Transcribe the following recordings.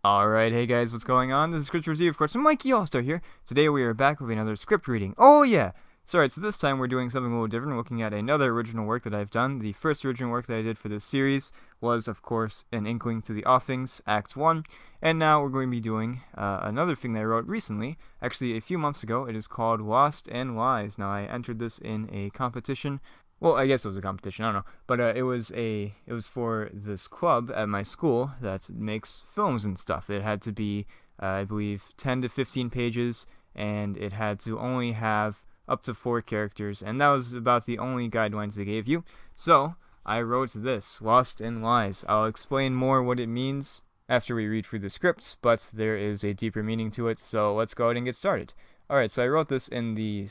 Alright, hey guys, what's going on? This is Script Review, of course. I'm Mikey Allstar here. Today we are back with another script reading. Oh yeah! So this time we're doing something a little different, looking at another original work that I've done. The first original work that I did for this series was, of course, An Inkling to the Offings, Act 1. And now we're going to be doing another thing that I wrote recently, actually a few months ago. It is called Lost and Lies. Now, I entered this in a competition. Well, I guess it was a competition. I don't know, but it was for this club at my school that makes films and stuff. It had to be, I believe, 10 to 15 pages, and it had to only have up to 4 characters, and that was about the only guidelines they gave you. So I wrote this, Lost in Lies. I'll explain more what it means after we read through the script, but there is a deeper meaning to it. So let's go ahead and get started. All right, so I wrote this in the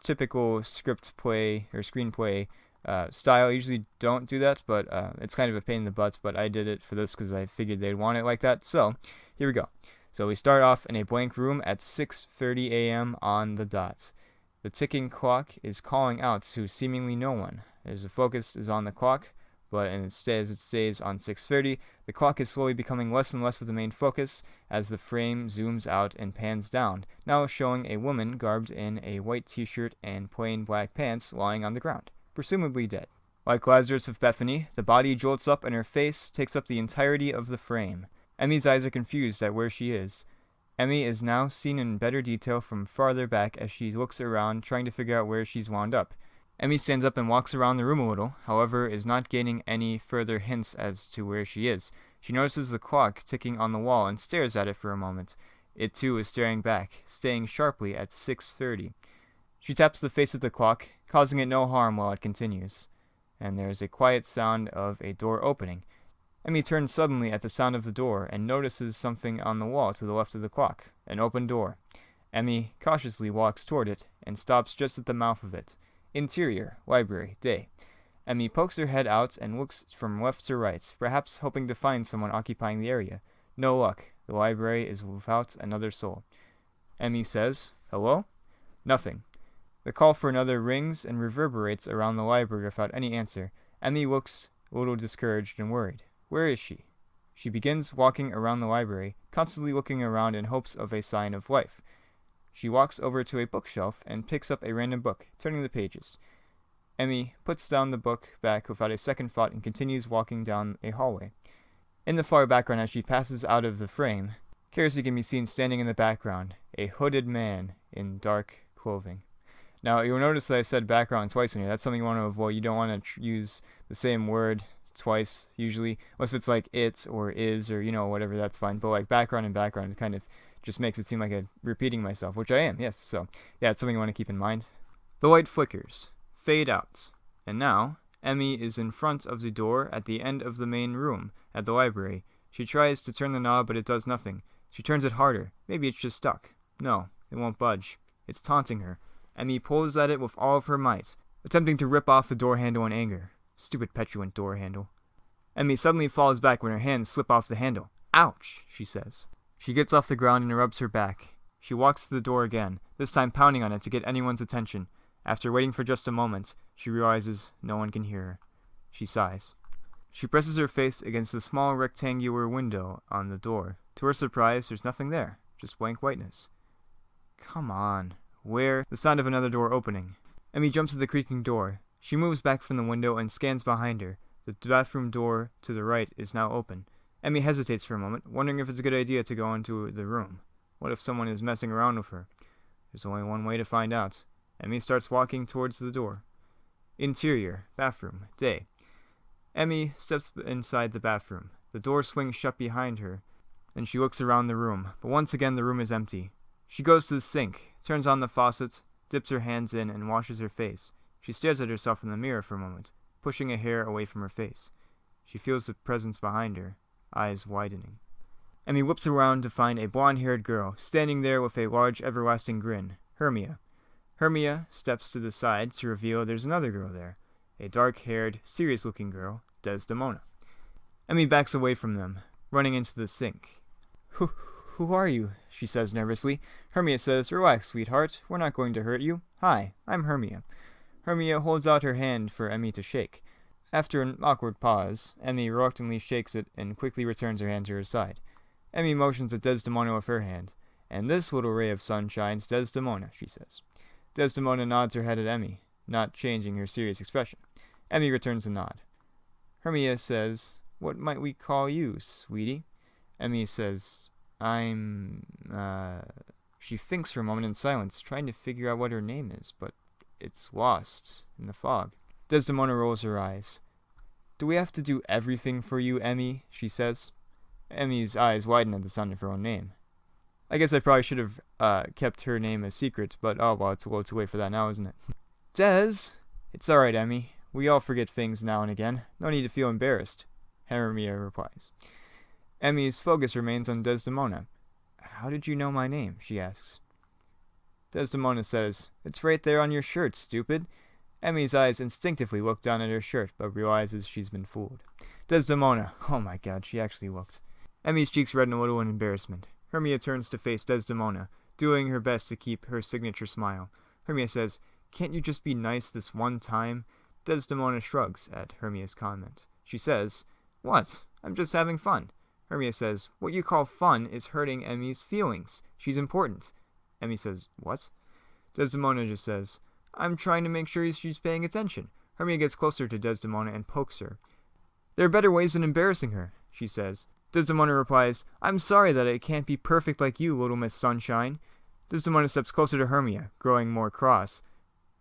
typical script play or screenplay style. I usually don't do that, but it's kind of a pain in the butt, but I did it for this because I figured they'd want it like that. So here we go. So we start off in a blank room at 6:30 a.m. on the dot. The ticking clock is calling out to seemingly no one. As the focus is on the clock, but instead as it stays on 6:30, the clock is slowly becoming less and less of the main focus as the frame zooms out and pans down, now showing a woman garbed in a white t-shirt and plain black pants lying on the ground, presumably dead. Like Lazarus of Bethany, the body jolts up and her face takes up the entirety of the frame. Emmy's eyes are confused at where she is. Emmy is now seen in better detail from farther back as she looks around, trying to figure out where she's wound up. Emmy stands up and walks around the room a little, however, is not gaining any further hints as to where she is. She notices the clock ticking on the wall and stares at it for a moment. It too is staring back, staying sharply at 6:30. She taps the face of the clock, causing it no harm while it continues. And there is a quiet sound of a door opening. Emmy turns suddenly at the sound of the door and notices something on the wall to the left of the clock, an open door. Emmy cautiously walks toward it and stops just at the mouth of it. Interior, library, day. Emmy pokes her head out and looks from left to right, perhaps hoping to find someone occupying the area. No luck. The library is without another soul. Emmy says, "Hello?" Nothing. The call for another rings and reverberates around the library without any answer. Emmy looks a little discouraged and worried. Where is she? She begins walking around the library, constantly looking around in hopes of a sign of life. She walks over to a bookshelf and picks up a random book, turning the pages. Emmy puts down the book back without a second thought and continues walking down a hallway. In the far background as she passes out of the frame, Kersey can be seen standing in the background, a hooded man in dark clothing. Now, you'll notice that I said background twice in here. That's something you want to avoid. You don't want to use the same word twice, usually. Unless it's like it or is or, whatever, that's fine. But like background and background, it kind of just makes it seem like I'm repeating myself, which I am, yes. So, yeah, it's something you want to keep in mind. The light flickers, fade out, and now Emmy is in front of the door at the end of the main room at the library. She tries to turn the knob, but it does nothing. She turns it harder. Maybe it's just stuck. No, it won't budge. It's taunting her. Emmy pulls at it with all of her might, attempting to rip off the door handle in anger. Stupid petulant door handle. Emmy suddenly falls back when her hands slip off the handle. "Ouch," she says. She gets off the ground and rubs her back. She walks to the door again, this time pounding on it to get anyone's attention. After waiting for just a moment, she realizes no one can hear her. She sighs. She presses her face against the small rectangular window on the door. To her surprise, there's nothing there, just blank whiteness. Come on. Where? The sound of another door opening. Emmy jumps to the creaking door. She moves back from the window and scans behind her. The bathroom door to the right is now open. Emmy hesitates for a moment, wondering if it's a good idea to go into the room. What if someone is messing around with her? There's only one way to find out. Emmy starts walking towards the door. Interior, bathroom, day. Emmy steps inside the bathroom. The door swings shut behind her, and she looks around the room, but once again the room is empty. She goes to the sink, turns on the faucet, dips her hands in, and washes her face. She stares at herself in the mirror for a moment, pushing a hair away from her face. She feels the presence behind her, eyes widening. Emmy whips around to find a blonde-haired girl, standing there with a large, everlasting grin. Hermia. Hermia steps to the side to reveal there's another girl there. A dark-haired, serious-looking girl, Desdemona. Emmy backs away from them, running into the sink. Who are you? She says nervously. Hermia says, "Relax, sweetheart. We're not going to hurt you. Hi, I'm Hermia." Hermia holds out her hand for Emmy to shake. After an awkward pause, Emmy reluctantly shakes it and quickly returns her hand to her side. Emmy motions at Desdemona with her hand. "And this little ray of sunshine's Desdemona," she says. Desdemona nods her head at Emmy, not changing her serious expression. Emmy returns the nod. Hermia says, "What might we call you, sweetie?" Emmy says, She thinks for a moment in silence, trying to figure out what her name is, but it's lost in the fog. Desdemona rolls her eyes. "Do we have to do everything for you, Emmy?" she says. Emmy's eyes widen at the sound of her own name. I guess I probably should have kept her name a secret, but oh well, it's a little too late for that now, isn't it? "Des!" "It's alright, Emmy. We all forget things now and again. No need to feel embarrassed," Hermia replies. Emmy's focus remains on Desdemona. "How did you know my name?" she asks. Desdemona says, "It's right there on your shirt, stupid." Emmy's eyes instinctively look down at her shirt, but realizes she's been fooled. Desdemona. Oh my god, she actually looked. Emmy's cheeks redden a little in embarrassment. Hermia turns to face Desdemona, doing her best to keep her signature smile. Hermia says, "Can't you just be nice this one time?" Desdemona shrugs at Hermia's comment. She says, "What? I'm just having fun." Hermia says, "What you call fun is hurting Emmy's feelings. She's important." Emmy says, "What?" Desdemona just says, "I'm trying to make sure she's paying attention." Hermia gets closer to Desdemona and pokes her. "There are better ways than embarrassing her," she says. Desdemona replies, "I'm sorry that I can't be perfect like you, little Miss Sunshine." Desdemona steps closer to Hermia, growing more cross.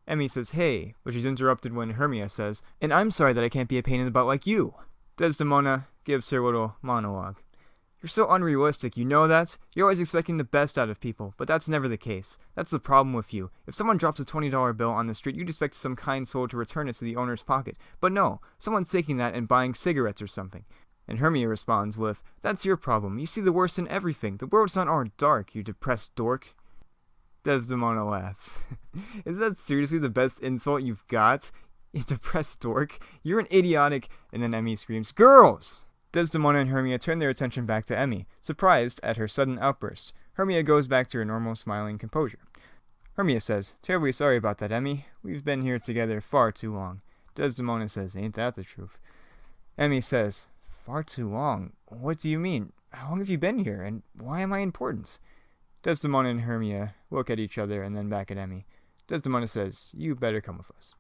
Emmy says, "Hey," but she's interrupted when Hermia says, "And I'm sorry that I can't be a pain in the butt like you." Desdemona gives her little monologue. "You're so unrealistic, you know that? You're always expecting the best out of people, but that's never the case. That's the problem with you. If someone drops a $20 bill on the street, you'd expect some kind soul to return it to the owner's pocket. But no, someone's taking that and buying cigarettes or something." And Hermia responds with, "That's your problem. You see the worst in everything. The world's not all dark, you depressed dork." Desdemona laughs. "Is that seriously the best insult you've got? You depressed dork? You're an idiotic..." And then Emmy screams, "Girls!" Desdemona and Hermia turn their attention back to Emmy, surprised at her sudden outburst. Hermia goes back to her normal smiling composure. Hermia says, "Terribly sorry about that, Emmy. We've been here together far too long." Desdemona says, "Ain't that the truth?" Emmy says, "Far too long? What do you mean? How long have you been here, and why am I important?" Desdemona and Hermia look at each other and then back at Emmy. Desdemona says, "You better come with us."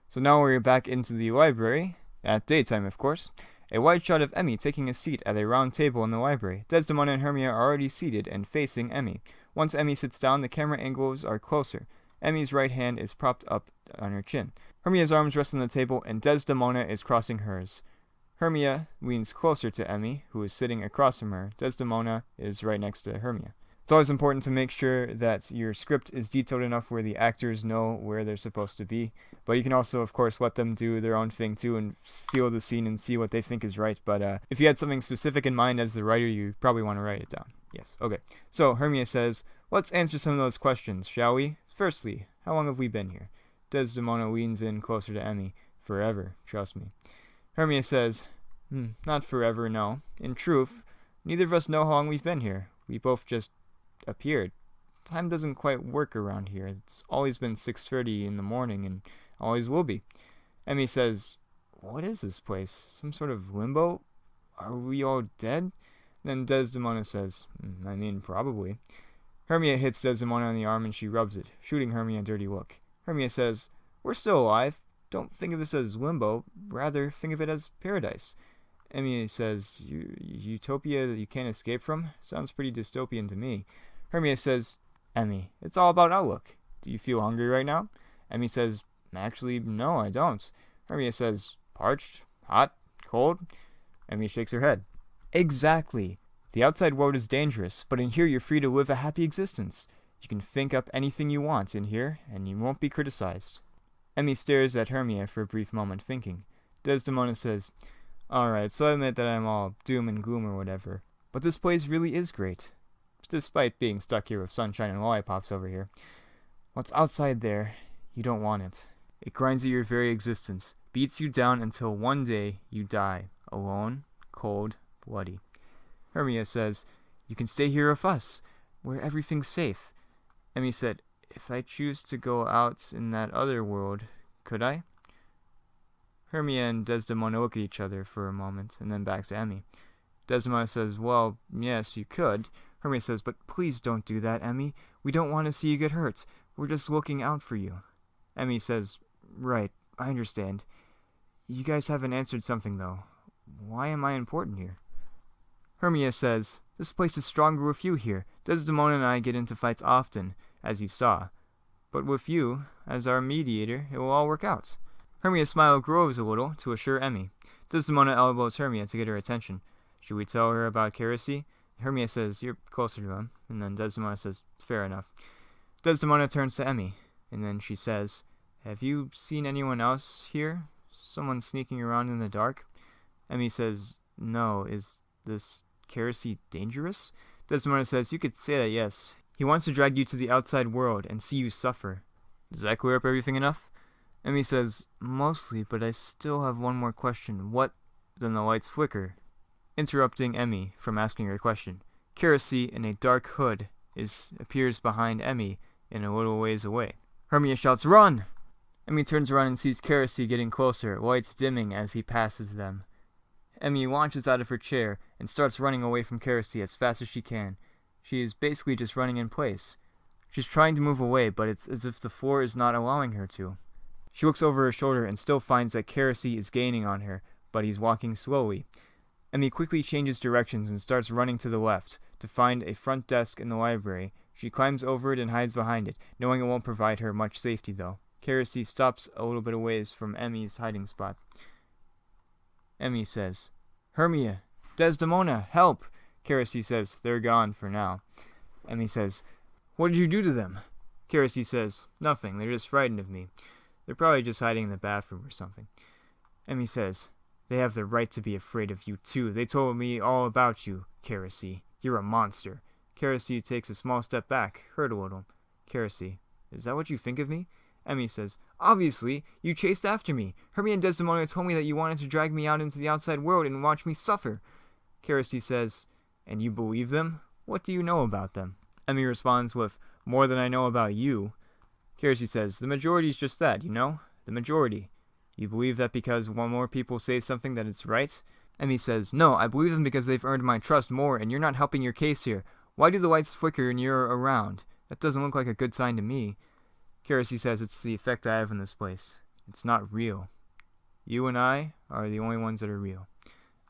So now we're back into the library, at daytime of course. A wide shot of Emmy taking a seat at a round table in the library. Desdemona and Hermia are already seated and facing Emmy. Once Emmy sits down, the camera angles are closer. Emmy's right hand is propped up on her chin. Hermia's arms rest on the table, and Desdemona is crossing hers. Hermia leans closer to Emmy, who is sitting across from her. Desdemona is right next to Hermia. It's always important to make sure that your script is detailed enough where the actors know where they're supposed to be. But you can also, of course, let them do their own thing too and feel the scene and see what they think is right. But if you had something specific in mind as the writer, you probably want to write it down. Yes, okay. So Hermia says, "Let's answer some of those questions, shall we? Firstly, how long have we been here?" Desdemona leans in closer to Emmy. "Forever, trust me." Hermia says, "Not forever, no. In truth, neither of us know how long we've been here. We both just appeared. Time doesn't quite work around here. It's always been 6:30 in the morning and always will be." Emmy says, "What is this place? Some sort of limbo? Are we all dead?" Then Desdemona says, probably." Hermia hits Desdemona on the arm and she rubs it, shooting Hermia a dirty look. Hermia says, "We're still alive. Don't think of this as limbo. Rather, think of it as paradise." Emmy says, "Utopia that you can't escape from? Sounds pretty dystopian to me." Hermia says, "Emmy, it's all about outlook. Do you feel hungry right now?" Emmy says, "Actually, no, I don't." Hermia says, "Parched? Hot? Cold?" Emmy shakes her head. "Exactly. The outside world is dangerous, but in here you're free to live a happy existence. You can think up anything you want in here, and you won't be criticized." Emmy stares at Hermia for a brief moment, thinking. Desdemona says, "Alright, so I admit that I'm all doom and gloom or whatever, but this place really is great. Despite being stuck here with sunshine and lollipops over here. What's outside there, you don't want it. It grinds at your very existence, beats you down until one day you die, alone, cold, bloody." Hermia says, "You can stay here with us, where everything's safe." Emmy said, "If I choose to go out in that other world, could I?" Hermia and Desdemona look at each other for a moment, and then back to Emmy. Desdemona says, well, yes, you could. Hermia says, but please don't do that, Emmy. We don't want to see you get hurt. We're just looking out for you. Emmy says, right, I understand. You guys haven't answered something, though. Why am I important here? Hermia says, this place is stronger with you here. Desdemona and I get into fights often, as you saw. But with you, as our mediator, it will all work out. Hermia's smile grows a little to assure Emmy. Desdemona elbows Hermia to get her attention. Should we tell her about Keresi? Hermia says, you're closer to him. And then Desdemona says, fair enough. Desdemona turns to Emmy, and then she says, have you seen anyone else here? Someone sneaking around in the dark? Emmy says, no. Is this Keresi dangerous? Desdemona says, you could say that, yes. He wants to drag you to the outside world and see you suffer. Does that clear up everything enough? Emmy says, mostly, but I still have one more question. What? Then the lights flicker, interrupting Emmy from asking her question. Keresi, in a dark hood, appears behind Emmy in a little ways away. Hermia shouts, run! Emmy turns around and sees Keresi getting closer, lights dimming as he passes them. Emmy launches out of her chair and starts running away from Keresi as fast as she can. She is basically just running in place. She's trying to move away, but it's as if the floor is not allowing her to. She looks over her shoulder and still finds that Keresi is gaining on her, but he's walking slowly. Emmy quickly changes directions and starts running to the left to find a front desk in the library. She climbs over it and hides behind it, knowing it won't provide her much safety, though. Keresi stops a little bit away from Emmy's hiding spot. Emmy says, Hermia, Desdemona, help! Keresi says, they're gone for now. Emmy says, what did you do to them? Keresi says, nothing, they're just frightened of me. They're probably just hiding in the bathroom or something. Emmy says, they have the right to be afraid of you too. They told me all about you, Keresi. You're a monster. Keresi takes a small step back, hurt a little. Keresi, is that what you think of me? Emmy says, obviously, you chased after me. Hermia and Desdemona told me that you wanted to drag me out into the outside world and watch me suffer. Keresi says, and you believe them? What do you know about them? Emmy responds with, more than I know about you. Keresi says, the majority's just that, you know? The majority. You believe that because one more people say something that it's right? Emmy says, no, I believe them because they've earned my trust more and you're not helping your case here. Why do the lights flicker and you're around? That doesn't look like a good sign to me. Keresi says it's the effect I have in this place. It's not real. You and I are the only ones that are real.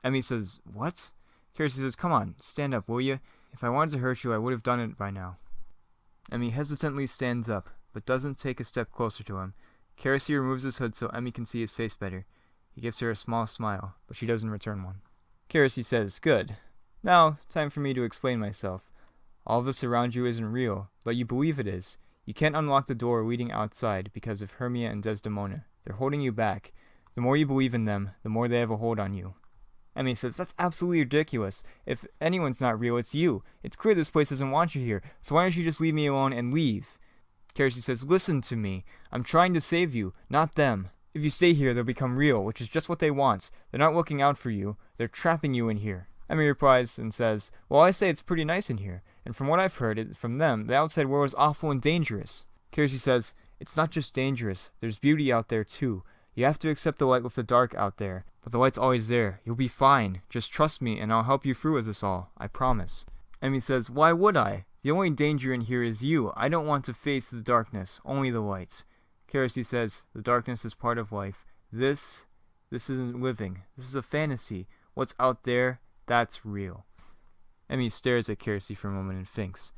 Emmy says, what? Keresi says, come on, stand up, will you? If I wanted to hurt you, I would have done it by now. Emmy hesitantly stands up, but doesn't take a step closer to him. Keresi removes his hood so Emmy can see his face better. He gives her a small smile, but she doesn't return one. Keresi says, good. Now, time for me to explain myself. All this around you isn't real, but you believe it is. You can't unlock the door leading outside because of Hermia and Desdemona. They're holding you back. The more you believe in them, the more they have a hold on you. Emmy says, that's absolutely ridiculous. If anyone's not real, it's you. It's clear this place doesn't want you here, so why don't you just leave me alone and leave? Keresi says, listen to me. I'm trying to save you, not them. If you stay here, they'll become real, which is just what they want. They're not looking out for you. They're trapping you in here. Emmy replies and says, well, I say it's pretty nice in here. And from what I've heard from them, the outside world is awful and dangerous. Keresi says, it's not just dangerous. There's beauty out there, too. You have to accept the light with the dark out there. But the light's always there. You'll be fine. Just trust me, and I'll help you through with this all. I promise. Emmy says, why would I? The only danger in here is you. I don't want to face the darkness, only the light. Keresi says, the darkness is part of life. This isn't living. This is a fantasy. What's out there, that's real. Emmy stares at Keresi for a moment and thinks.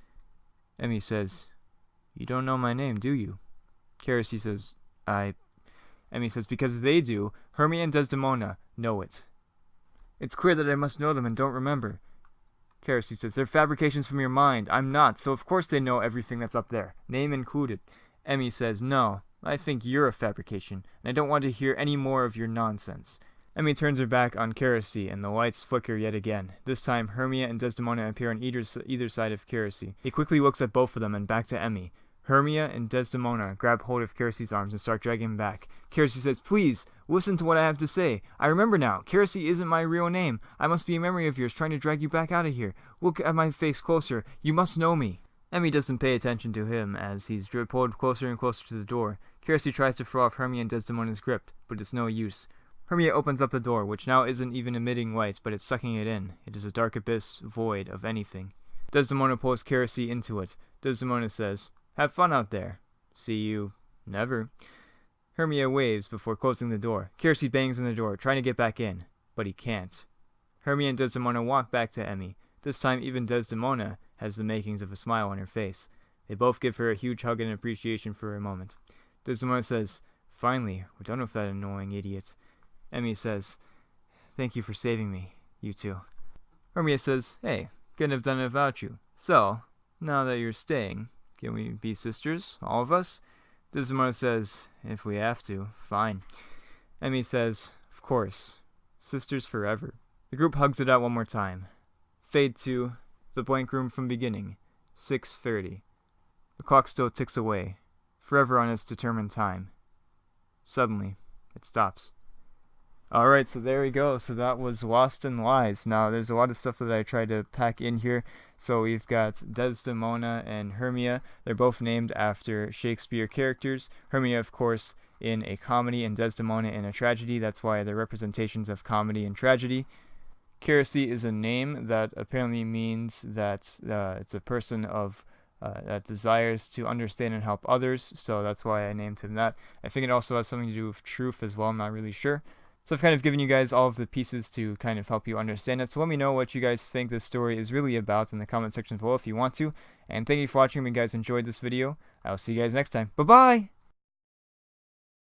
Emmy says, you don't know my name, do you? Keresi says, Emmy says, because they do. Hermia and Desdemona know it. It's clear that I must know them and don't remember. Keresi says, they're fabrications from your mind. I'm not, so of course they know everything that's up there, name included. Emmy says, no, I think you're a fabrication, and I don't want to hear any more of your nonsense. Emmy turns her back on Keresi, and the lights flicker yet again. This time, Hermia and Desdemona appear on either side of Keresi. He quickly looks at both of them and back to Emmy. Hermia and Desdemona grab hold of Keresi's arms and start dragging him back. Keresi says, please, listen to what I have to say. I remember now. Keresi isn't my real name. I must be a memory of yours trying to drag you back out of here. Look at my face closer. You must know me. Emmy doesn't pay attention to him as he's pulled closer and closer to the door. Keresi tries to throw off Hermia and Desdemona's grip, but it's no use. Hermia opens up the door, which now isn't even emitting light, but it's sucking it in. It is a dark abyss, void of anything. Desdemona pulls Kirce into it. Desdemona says, "Have fun out there. See you never." Hermia waves before closing the door. Kirce bangs on the door, trying to get back in, but he can't. Hermia and Desdemona walk back to Emmy. This time, even Desdemona has the makings of a smile on her face. They both give her a huge hug and appreciation for a moment. Desdemona says, "Finally, we're done with that annoying idiot." Emmy says, "Thank you for saving me, you two." Hermia says, "Hey, couldn't have done it without you. So, now that you're staying, can we be sisters, all of us?" Desdemona says, "If we have to, fine." Emmy says, "Of course. Sisters forever." The group hugs it out one more time. Fade to the blank room from beginning, 6:30. The clock still ticks away, forever on its determined time. Suddenly, it stops. Alright, so there we go. So that was Lost in Lies. Now, there's a lot of stuff that I tried to pack in here. So we've got Desdemona and Hermia. They're both named after Shakespeare characters. Hermia, of course, in a comedy, and Desdemona in a tragedy. That's why they're representations of comedy and tragedy. Kirce is a name that apparently means that it's a person of that desires to understand and help others. So that's why I named him that. I think it also has something to do with truth as well. I'm not really sure. So I've kind of given you guys all of the pieces to kind of help you understand it. So let me know what you guys think this story is really about in the comment section below if you want to. And thank you for watching. If you guys enjoyed this video, I'll see you guys next time. Bye-bye!